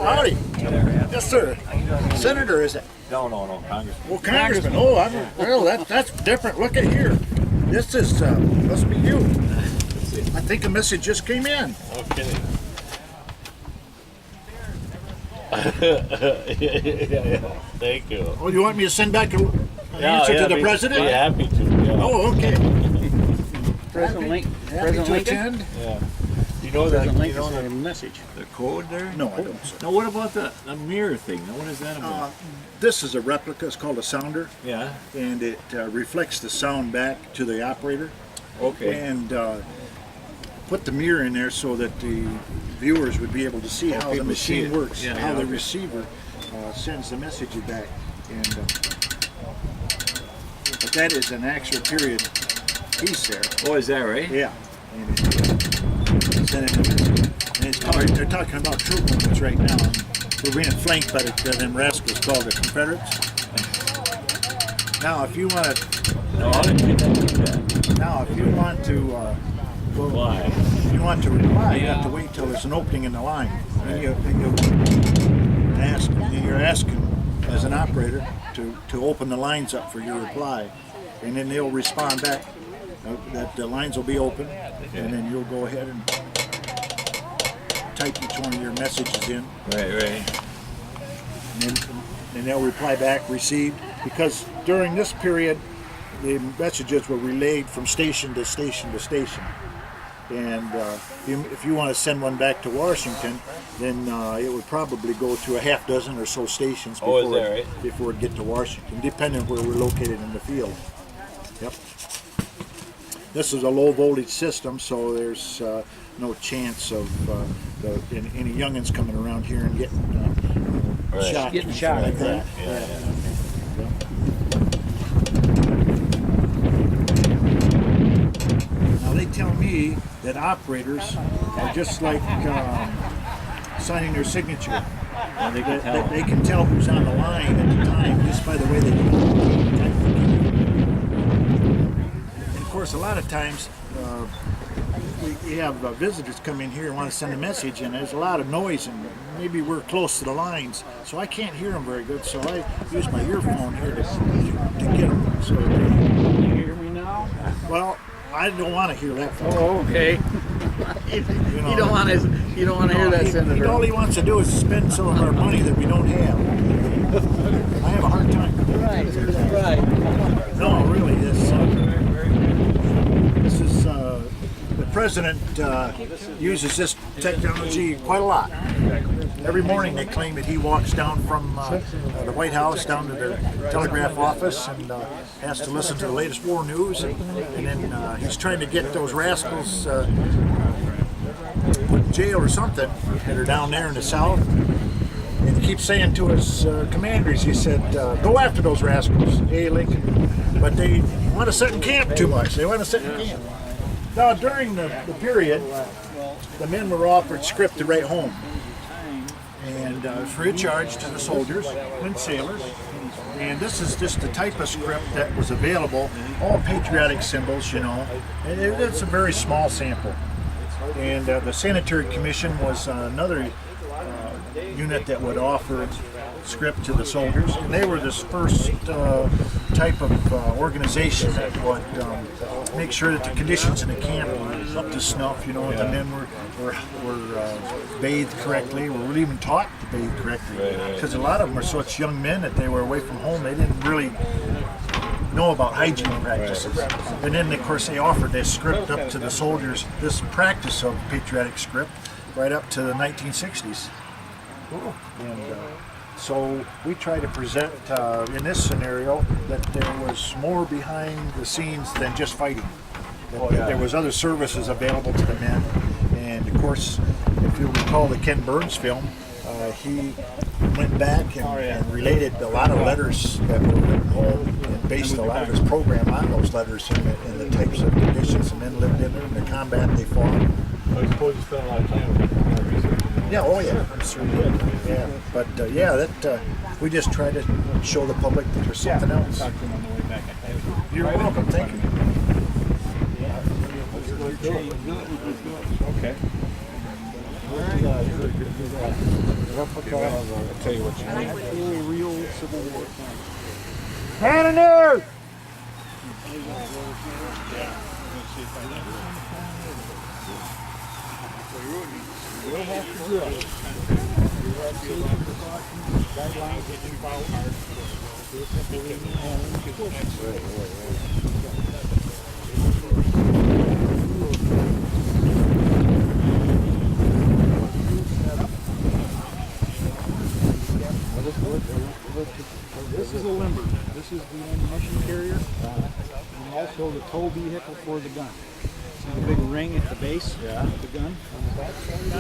howdy. Yes, sir. Senator, is it? No, Congressman. Well, Congressman. Oh, well, that's different. Look at here. This is must be you. I think a message just came in. Okay. Yeah. Thank you. Oh, you want me to send back an answer to the president? Be happy to. Yeah. Oh, okay. President Happy to Lincoln? attend. Yeah. You know that? President You Lincoln know sent a message. the code there? No, I don't, sir. Now, what about the mirror thing? Now, what is that about? This is a replica. It's called a sounder, Yeah. and it reflects the sound back to the operator. Okay. And put the mirror in there so that the viewers would be able to see how the people see machine it. works, Yeah, how yeah, the okay. receiver sends the message back. And but that is an actual period piece there. Oh, is that right? Yeah. And it's sending the message. And it's called, they're talking about troop movements right now. We're being flanked by them rascals called the Confederates. Now, if you want to, No, I didn't do that. now if you want to, Why? if you want to reply, you have to wait till there's an opening in the line. And you're asking as an operator to open the lines up for your reply, and then they'll respond back that the lines will be open, and then you'll go ahead and type each one of your messages in, Right. and then they'll reply back received, because during this period the messages were relayed from station to station to station. And if you want to send one back to Washington, then it would probably go to a half dozen or so stations Oh, is before, that right? before it get to Washington, depending where we're located in the field. Yep. This is a low voltage system, so there's no chance of any youngins coming around here and getting Right. shot. Getting and shot, like that. Yeah. Now they tell me that operators are just like signing their signature. They can tell. They can tell who's on the line at the time just by the way they type. And of course, a lot of times we have visitors come in here and want to send a message, and there's a lot of noise, and maybe we're close to the lines, so I can't hear them very good. So I use my earphone here to get them. So Can you hear me now? well, I don't want to hear that. Oh, okay. You know, You don't want to hear that, Senator. all he wants to do is spend some of our money that we don't have. I have a hard time. Right. No, really, this is the president uses this technology quite a lot. Every morning they claim that he walks down from the White House down to the telegraph office and has to listen to the latest war news, and then he's trying to get those rascals put in jail or something that are down there in the South. And he keeps saying to his commanders, he said, go after those rascals, hey Lincoln. But they want to sit in camp too much. They want to sit in camp. Now, during the period, the men were offered script to write home. And free of charge to the soldiers and sailors. And this is just the type of script that was available, all patriotic symbols, you know. And it's a very small sample. And the Sanitary Commission was another unit that would offer script to the soldiers. And they were this first type of organization that would make sure that the conditions in the camp were up to snuff, you know, the men were bathed correctly, were even taught to bathe correctly. Because a lot of them are such young men that they were away from home, they didn't really know about hygiene practices. And then, of course, they offered this script up to the soldiers, this practice of patriotic script, right up to the 1960s. And so we try to present in this scenario that there was more behind the scenes than just fighting. That there was other services available to the men. And of course, if you recall the Ken Burns film, he went back and related a lot of letters that were written home and based a lot of his program on those letters and the types of conditions the men lived in and the combat they fought. I suppose you spent a lot of time researching. Yeah, oh yeah, certainly. Yeah, but that we just try to show the public that there's something else. You're welcome. Thank you. Okay. replica. I'll tell you what you need. Actually, real Civil War tank. Cannoneer! We'll have to do it. We have safety precautions, guidelines that we follow. This is a limber. This is the ammunition carrier, and also the tow vehicle for the gun. See the big ring at the base of the gun on the back side?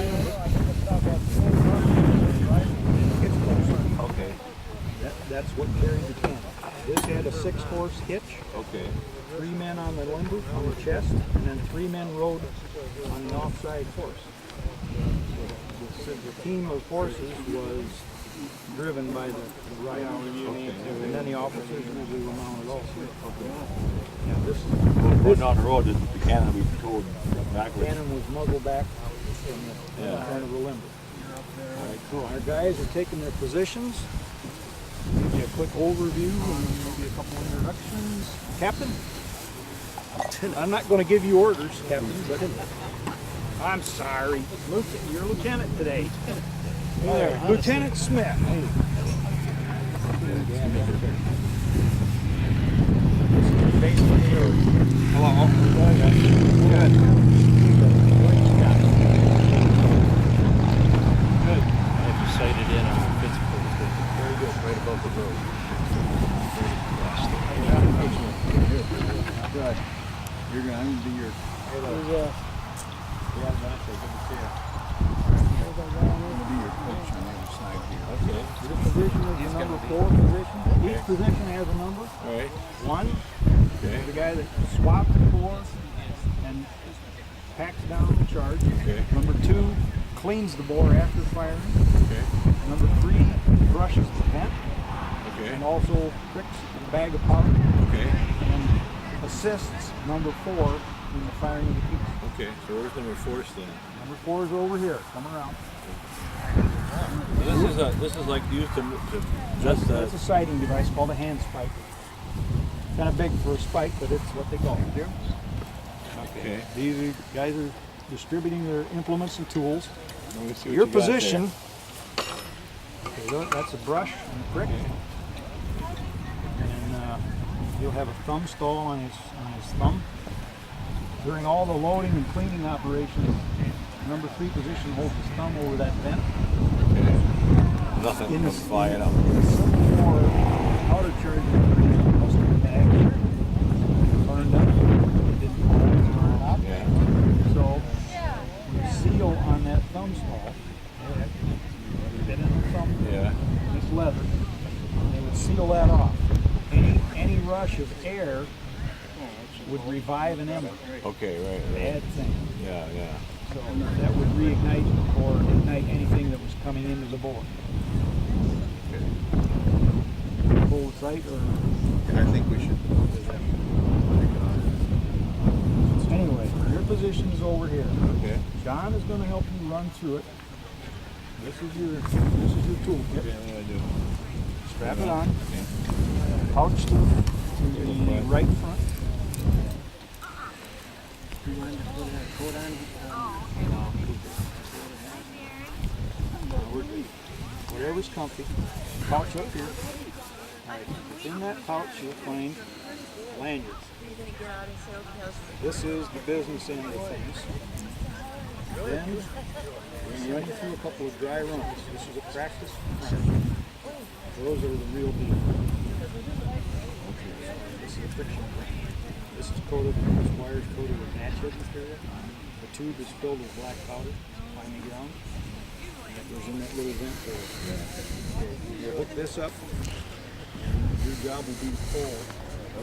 Okay. That's what carried the cannon. This had a 6-horse hitch, Okay. 3 men on the limber, on the chest, and then 3 men rode on the offside horse. The team of horses was driven by the rider, and then the officers usually were mounted also. Yeah, this Going down the road, the cannon will be towed backwards. cannon was muzzle back in the front of the limber. All right, cool. Our guys are taking their positions. Give you a quick overview and maybe a couple introductions. Captain? I'm not going to give you orders, Captain, but I'm sorry. You're lieutenant today. Hey there, Lieutenant Smith. Hey. Hello. Good. I have you sighted in on Pittsburgh. Very good, right above the road. Good. I'm going to be your... Okay. This position is the number 4 position. Each position has a number. All right. 1 Okay. is the guy that swaps for and packs down the charge. Okay. Number 2 cleans the bore after firing. Okay. Number 3 brushes the vent Okay. and also pricks the bag of powder Okay. and assists number 4 in the firing of the piece. Okay. So where's number 4 then? Number 4 is over here. Come around. This is like used to just That's a sighting device called a hand spike. Kind of big for a spike, but it's what they call it. Okay. These guys are distributing their implements and tools. Let me see what Your you got position, okay, that's a brush and a prick. And he'll have a thumb stall on his thumb. During all the loading and cleaning operations, number 3 position holds his thumb over that vent. there. Okay. Nothing In comes the- flying up. For powder charging, most of the bag burned up. It didn't always burn up. Yeah. So the seal on that thumb stall, fit in the thumb, Yeah. this leather, they would seal that off. Any rush of air would revive an ember. Okay. Right. Bad thing. Yeah. Yeah. So that would reignite or ignite anything that was coming into the bore. Pull tight or I think we should. anyway, your position is over here. Okay. John is going to help you run through it. This is your toolkit. Okay. What do I do? Strap it on. Pouch to the right front. Whatever's comfy. Pouch up here. Alright, within that pouch you'll find lanyards. This is the business end of things. Then we're going to run you through a couple of dry runs. This is a practice run. Those are the real deal. This is a friction ring. This is coated, this wire is coated with match head material. The tube is filled with black powder, finely ground. And it goes in that little vent hole. You hook this up, and your job will be to pull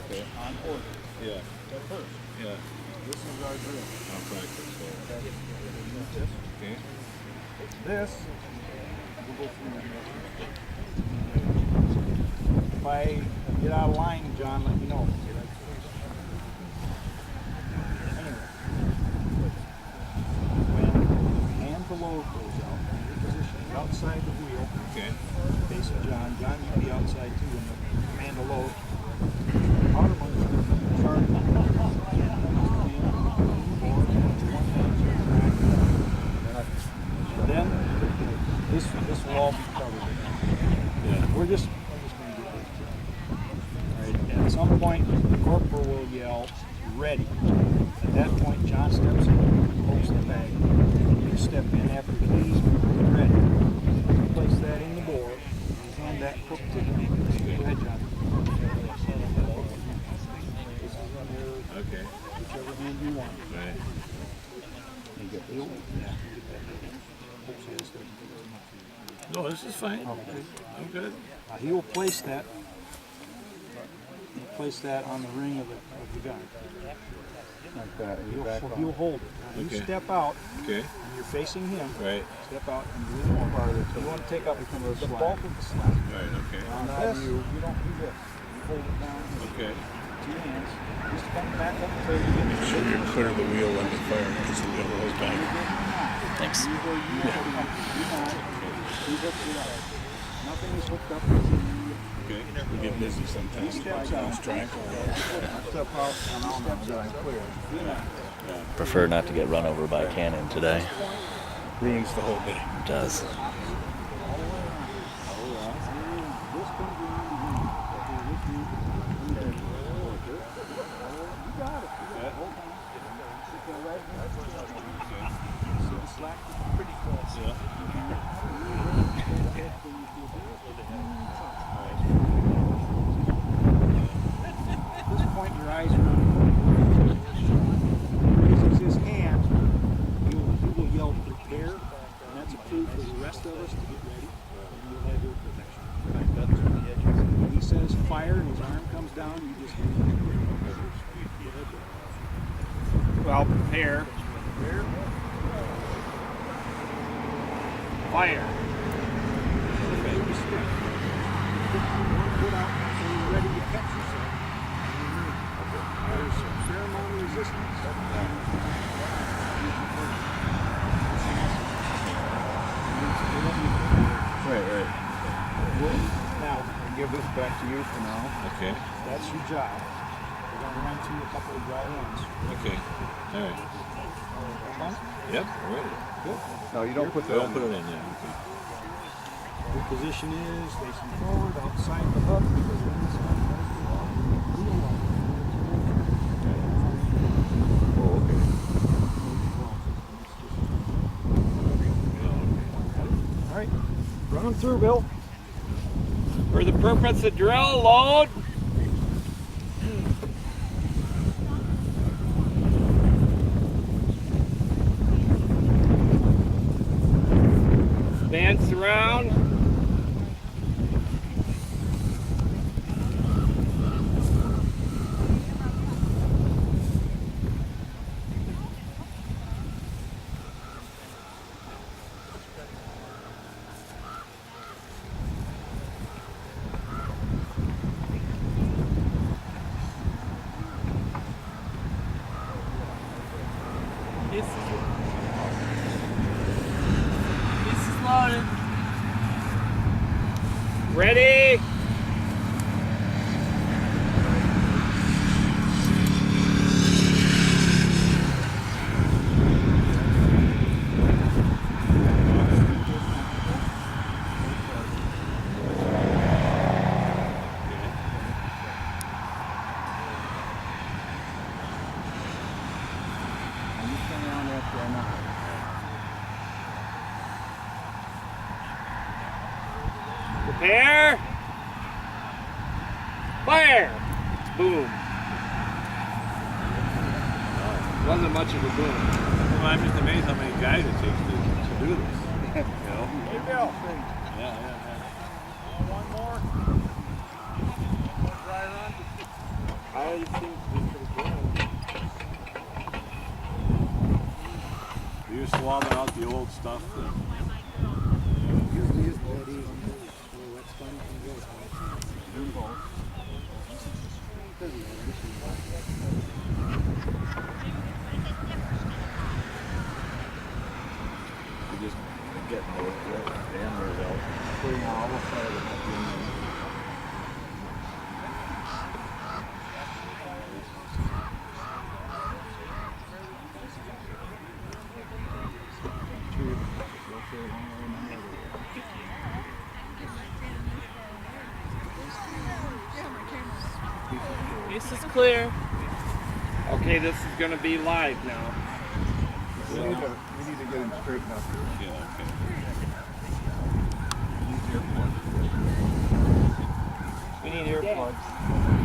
Okay. on order. Yeah. First, Yeah. this is our drill. I'll practice. So. This. Okay. This, we'll go through your If I get out of line, John, let me know. Anyway, when the hand to load goes out, your position outside the wheel. Okay. Facing John. John, you be outside too when the command to load. Outer one's charged. And then this will all be covered. Yeah. We're just going to do this. Right. At some point, the corporal will yell, "Ready." At that point, John steps in, pulls the bag. You step in after he's ready. Place that in the bore. You hand that hook to him. Go ahead, John. This is in your, Okay. whichever hand you want. Right. No, this is fine. I'm good. He will place that. He'll place that on the ring of the gun. Like that. He'll hold it. Now Okay. you step out. Okay. And you're facing him. Right. Step out and do the more part of it. You want to take up the bulk of the slack. Right. Okay. On this, you don't do this. You hold it down. Okay. Two hands. Just come back up until you get Make sure you're clear of the wheel when the fire because the wheel rolls back. Thanks. Nothing is hooked up. Okay. We get busy sometimes. Lost track. Step out and I'll steps out clear. Prefer not to get run over by a cannon today. Ruins the whole day. It does. At this point, your eyes are on. Raises his hand. He will yell "prepare," and that's a clue for the rest of us to get ready. And you'll have your protection. When he says "fire" and his arm comes down, you just well, prepare. Prepare. Fire. Put out so you're ready to catch yourself. There's a fair amount of resistance. Right. Now, I'll give this back to you for now. Okay. that's your job. We're going to run through a couple of dry runs. Okay. All right. Yep. We're ready. Good. No, you don't put that Don't on. put it in there. Okay. Your position is facing forward, outside the hook, because when this gun does go off, wheel line. Oh, okay. All right, run them through, Bill. For the purpose of drill, load. Advance around. This is loaded. Ready? And you turn around after I knock. Prepare. Fire. Boom. Wasn't much of a boom. Well, I'm just amazed how many guys it takes to do this. You know? Hey, Bill. Yeah. One more. One dry run. I think we pretty good. You're swabbing out the old stuff. just getting the antlers out. Putting all the side of it in there. This is clear. Okay, this is going to be live now. We need to get him straightened up here. Yeah, okay. We need earplugs.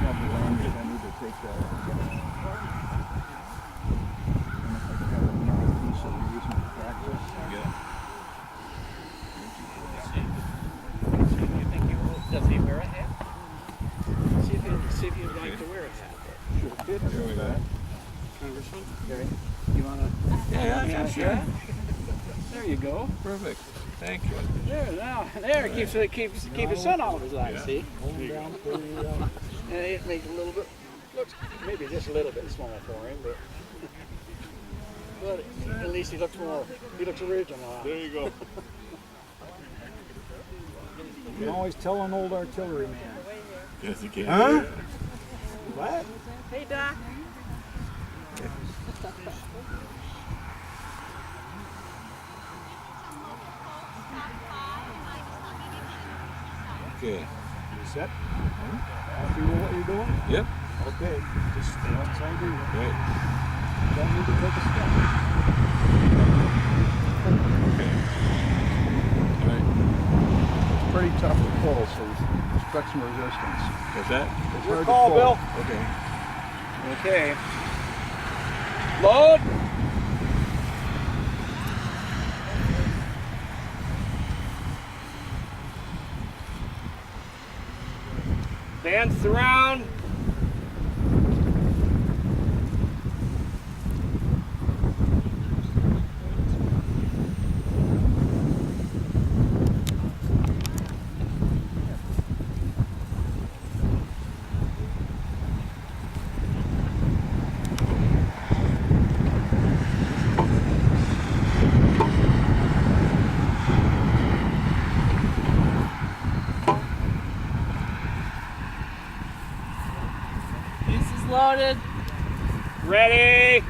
Have the language, I need to take that. And if I can have a mouthpiece that we're using to practice. You think you will? Does he wear a hat? See if you'd like to wear a hat. Should fit there with that. Congressman? Okay. You want to? Yeah, sure. There you go. Perfect. Thank you. There, keep his sun out of his eyes, see? And it makes a little bit, looks maybe just a little bit small for him, but at least he looks original. There you go. You can always tell an old artillery man. Yes, you can. Huh? What? Hey, Doc. Okay. You set? Happy with what you're doing? Yep. Okay. Just stay outside here. Great. Don't need to take a step. Okay. All right. It's pretty tough to pull, so expect some resistance. What's that? It's Your hard call, to pull. Bill. Okay. Okay. Load. Dance around. Loaded. Ready.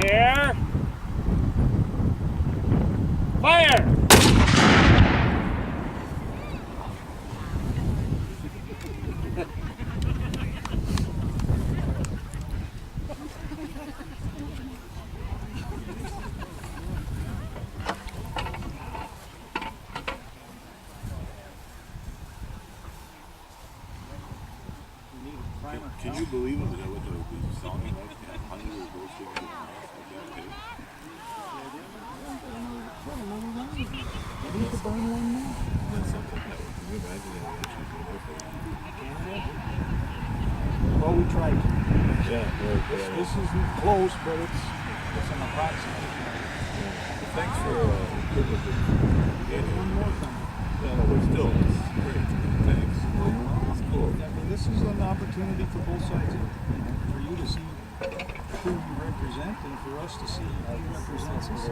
Here. Fire! Can you believe it? That what the song like? That honey was roasting in the mouth like that, That's something that can you imagine that actually doing it for Well, we tried. Yeah, right. This isn't close, but it's an approximation. Thanks for privilege of One more thing. No, but still, it's great. Thanks. It's cool. I mean, this is an opportunity for both sides, for you to see who you represent, and for us to see who represents us.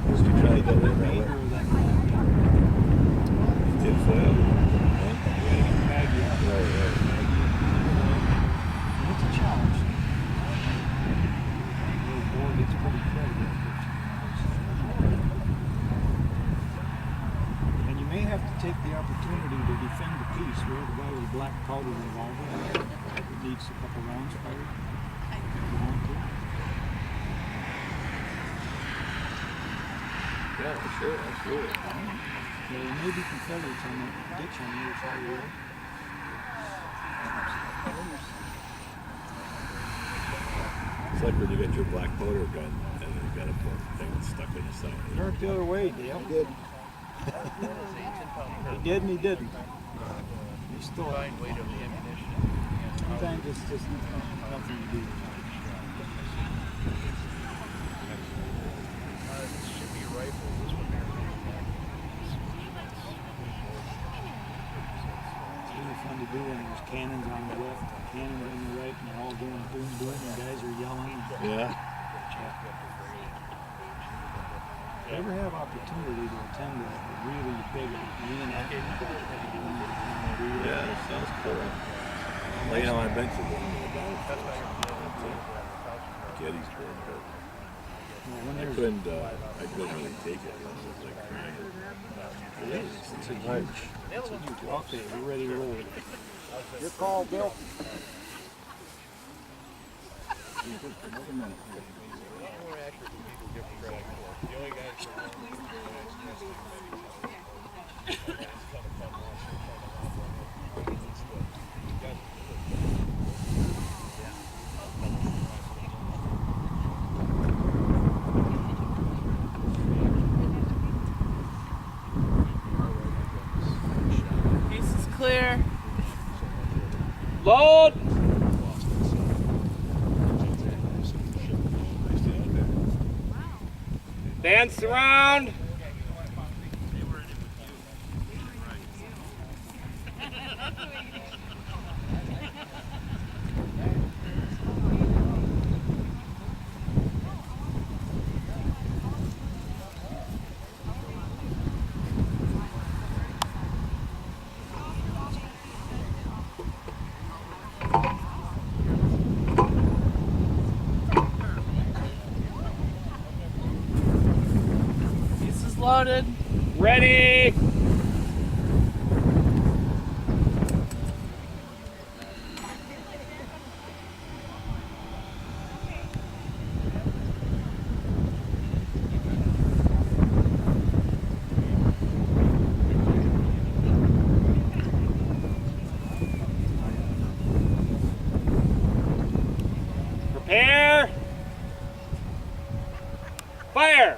Just to try to get it right. Remainder of that Tin foil. Maggie. Right. It's a challenge. The board gets pretty credited. And you may have to take the opportunity to defend the piece. We have a guy with a black powder revolver that needs a couple rounds fired. If you want to. Yeah, sure, absolutely. There may be Confederates on that ditch on the other side of the road. It's like when you get your black powder gun and you got a thing stuck in the side. Turned the other way, Dale. He did. He did and he didn't. He still. Combined weight of the ammunition. Sometimes it's just nothing to do. This should be a rifle. This one there. It's really fun to do when there's cannons on the left, cannons on the right, and they're all going boom boom, and guys are yelling. Yeah. If you ever have opportunity to attend a really big reenactment, Yeah, that sounds cool. Well, you know, I mentioned it. Gettysburg, but I couldn't really take it. I was like crying. It's a huge. Okay, we're ready to roll. Your call, Bill. Piece is clear. Load. Dance around. Piece is loaded. Ready. Prepare. Fire.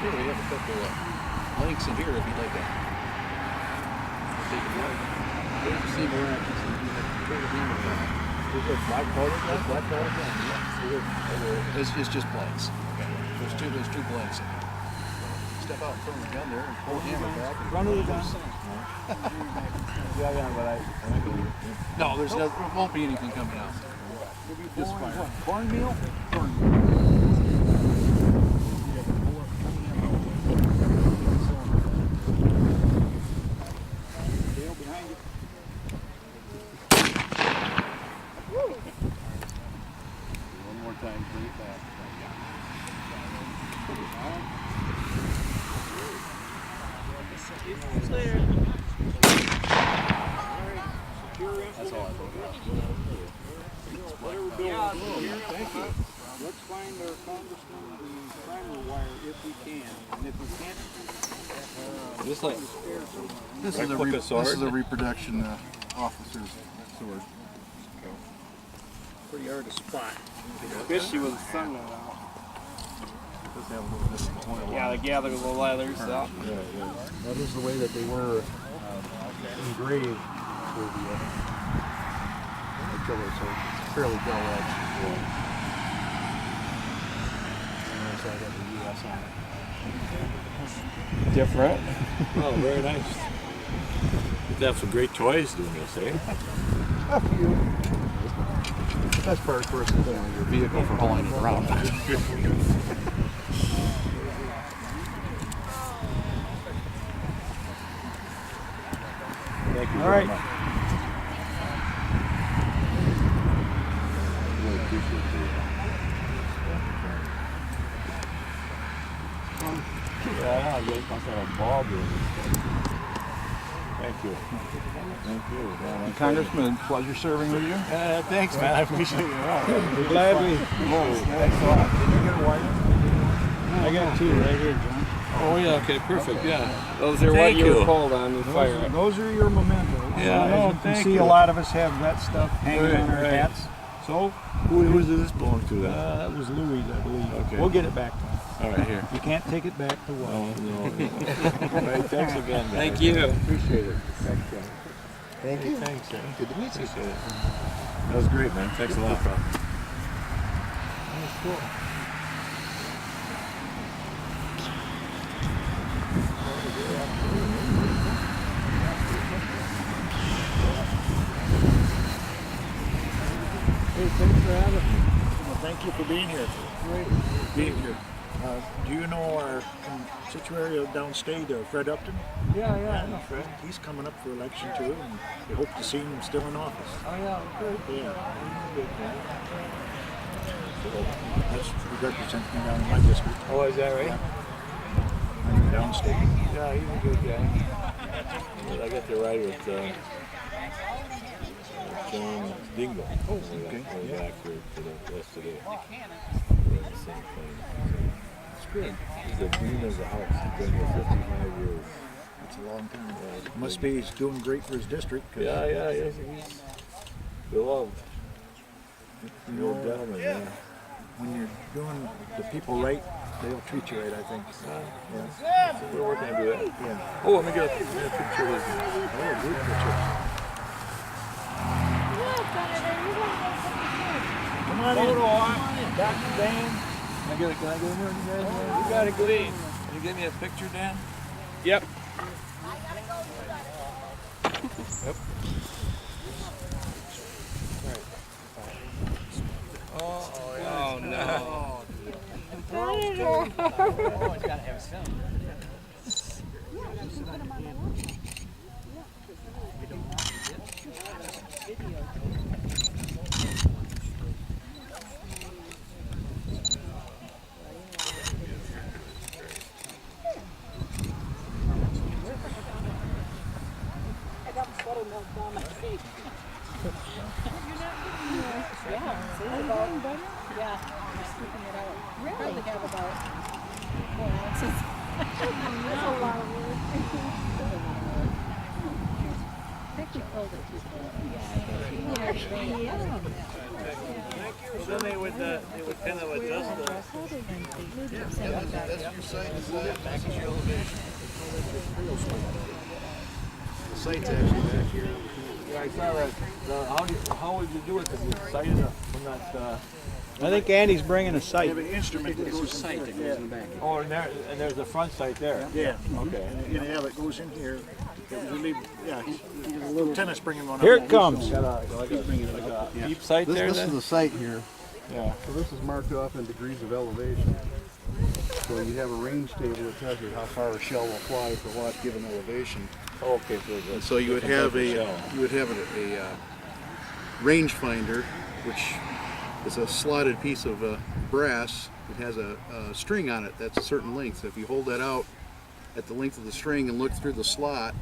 Here we have a couple of links in here if you'd like to take a look. There's the seam around. Is it black powder gun? Black powder gun, yeah. It's just blanks. There's two blanks in there. Step out in front of the gun there and pull the hammer back. Run of the gun. No, there won't be anything coming out. Just fire. Cornmeal? Dale behind you. One more time, bring it back. Clear. That's all I wrote out. Whatever Bill is doing, thank you. Let's find our congressman the primer wire if we can. And if we can't, Just like This is a reproduction officer's sword. Pretty hard to spot. Especially with the sun going out. Does have a little bit of oil. Yeah, they gather the leathers up. That is the way that they were engraved for the killer, so it's fairly dull edge. And also I got the US on it. Different. Oh, very nice. They have some great toys doing this, eh? A few. The best part, of course, is your vehicle for hauling it around. Thank you all very right. much. appreciate the Yeah, I guess must have a ball doing Thank you. Thank you. Yeah, Congressman, pleasure serving with you. thanks, man. I appreciate it. We're glad we. Thanks a lot. Did you get a wire? I got two right here, John. Oh, yeah. Okay, perfect. Yeah. Those are what you were called on the fire. Those are your mementos. Yeah, As no, you can thank see, you. a lot of us have that stuff hanging on our Right. hats. So, Who does this belong to then? that was Louis, I believe. Okay. We'll get it back. All right, here. You can't take it back to Oh, what? no. Right, thanks again, guys. Thank you. Appreciate it. Thanks, guys. Thank you. Thanks, man. Good to meet you. Appreciate it. That was great, man. Thanks a lot. Hey, thanks for having me. Well, thank you for being here. Great. Being here. Do you know our constituary downstate, Fred Upton? Yeah, I know, Fred. He's coming up for election too, and we hope to see him still in office. Oh, yeah, good. Yeah. That's who represents me down in my district. Oh, is that right? I'm downstate. Yeah, he's a good guy. I got to ride with John Dingle. Oh, okay. Way back for the rest of the same thing. It's good. He's the dean of the house. He's been here 55 years. It's a long time. Must be he's doing great for his district. 'Cause Yeah, he's beloved. The old gentleman, yeah. when you're doing the people right, they'll treat you right, I think. So we're working to do that. Yeah. Oh, let me get a picture of this. Oh, good picture. Come on in. Back to Dan. Can I get in there? You got to go in. Can you give me a picture, Dan? Yep. Oh no. So then they would kind of adjust the. That's your site, this is your elevation. The site's actually back here. Yeah, I saw that. How would you do it? Because you sighted it from that. I think Andy's bringing a They sight. have an instrument that goes in Site that goes in the back. Oh, and there's a front sight there. Yeah. Okay. And it goes in here. Yeah, lieutenant's bringing one up. Here it comes. Got a deep sight there This is then? the site here. Yeah. So this is marked off in degrees of elevation. So you have a range table that tells you how far a shell will fly for what given elevation. Okay, so And so you would have a range finder, which is a slotted piece of brass. It has a string on it that's a certain length. So if you hold that out at the length of the string and look through the slot,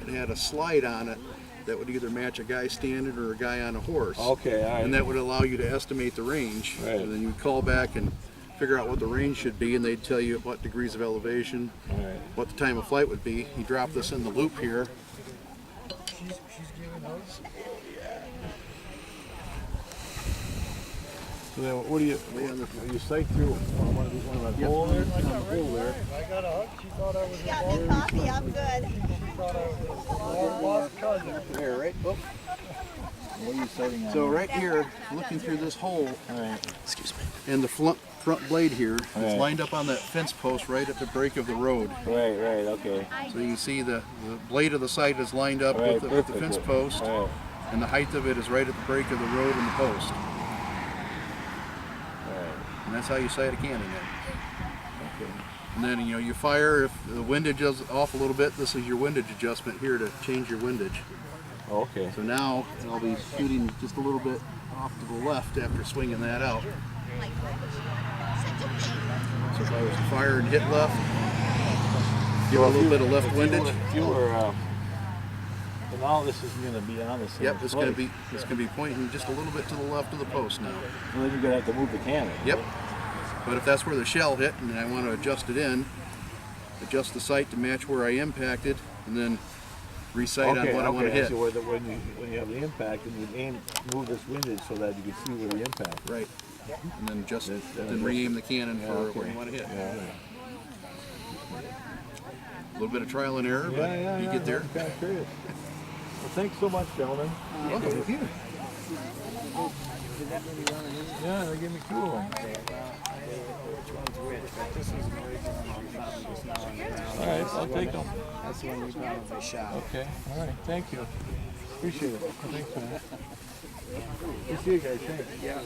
it had a slide on it that would either match a guy standing or a guy on a horse. Okay, all right. And that would allow you to estimate the range. Right. And then you would call back and figure out what the range should be, and they'd tell you what degrees of elevation, All right. what the time of flight would be. You drop this in the loop here. So then what do you sight through one of that hole there? Hole there. I got a hug. She thought I was got me coffee. I'm good. She thought I was a long lost cousin. There, right? Oh. What are you sighting on? So right here, looking through this hole, Excuse me. and the front blade here, Right. it's lined up on that fence post right at the break of the road. Right, okay. So you can see the blade of the sight is lined up Right, with the perfect. fence post, Right. and the height of it is right at the break of the road and the post. And that's how you sight a cannon in. And then you fire. If the windage is off a little bit, this is your windage adjustment here to change your windage. Okay. So now I'll be shooting just a little bit off to the left after swinging that out. So if I was to fire and hit left, give it a little bit of left windage. If you were, and all this is going to be on the same Yep, it's going to place. be pointing just a little bit to the left of the post now. And then you're going to have to move the cannon. Yep. But if that's where the shell hit and I want to adjust it in, adjust the sight to match where I impacted, and then resight on what I want to hit. So when you have the impact, and you move this windage so that you can see where the impact is. Right. And then then re-aim the cannon for where you want to hit. Yeah. A little bit of trial and error, but you get there. Okay, curious. Well, thanks so much, gentlemen. Thank you. Yeah, they give me cool. All right, I'll take them. That's the one you probably shot. Okay, all right, thank you. Appreciate it. Thanks, man. We'll see you guys. Thanks. Yeah.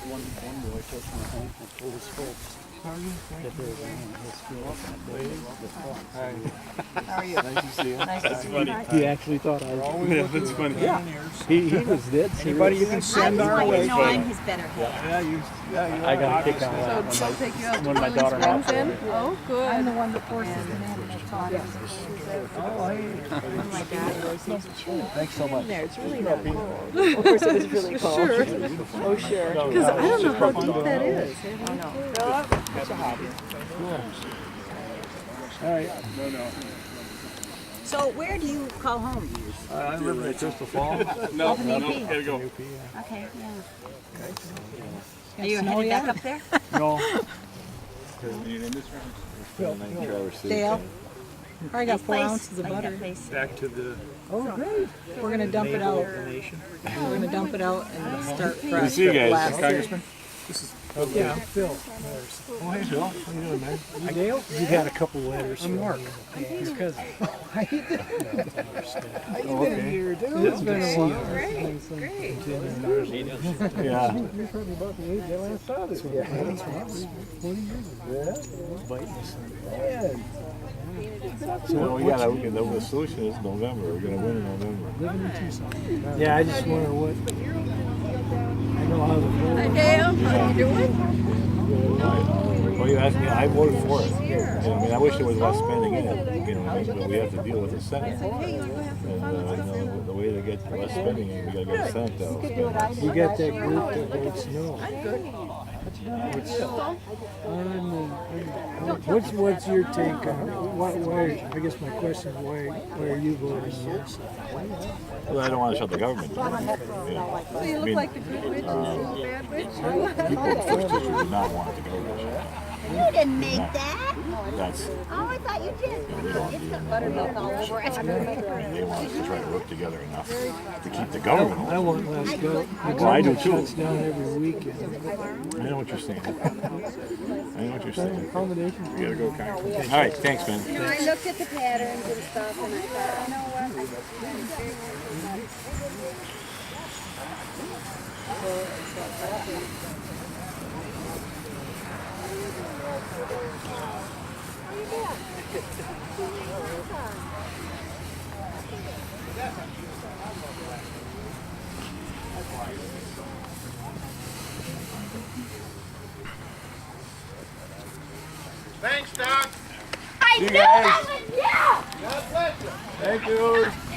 One boy took my home and told his folks that they were going to his school up and they How are you? Nice to see you. Nice to see you. He actually thought I was. Yeah, that's funny. Yeah. He was dead. Anybody you can send I our want you way. to know I'm his better half. I got a kick on that So they'll take you out to when my Comins daughter-in-law friends in? Oh, good. I'm the one that forces the man to talk. Oh my God. Thanks so much. There, it's really not cold. Of course, it was really cold. Sure. Oh, sure. Because I don't know how deep that is. Oh no. It's a hobby. All right. So where do you call home? I live in Crystal Falls. Up in AP? Gotta go. Okay, yeah. Are you headed back up there? No. Dale, I got 4 Place, ounces of like that butter. place. Back to the. Oh, great. We're going to dump it out. We're going to dump it out and start fresh. See you guys, Blast it. Congressman. Yeah, Phil. Oh, hey, Phil. How you doing, man? Dale? You got a couple letters from Mark. His cousin. It's been a while. Great, great. Yeah. You're probably about the age I last saw this one. 40 years ago. Yeah. So we got the solution is November. We're going to win in November. Yeah, I just wonder what. I know how the Hi, Dale. How you doing? Well, you asked me, I voted for it. I mean, I wish there was less spending in it, you know, what I mean? But we have to deal with the Senate. And the way to get less spending in, we got to go to the Senate though. You got that group that votes no. What's your take on why? I guess my question is why are you voting yes? Well, I don't want to shut the government down. So you look like the good witch and the bad witch. People in the first district did not want the government shut down. You didn't make that. That's, Oh, I thought you did. we don't It's do got buttermilk all over it. They want us to try to work together enough to keep the government I open. want less go. The Well, I do government too. shuts down every weekend. I know what you're saying. I know what you're saying. Accommodations. You gotta go, Congressman. All right, thanks, man. You know, I looked at the patterns and stuff and I thought, you know Thanks, Doc. I knew that was you! God bless you. Thank you.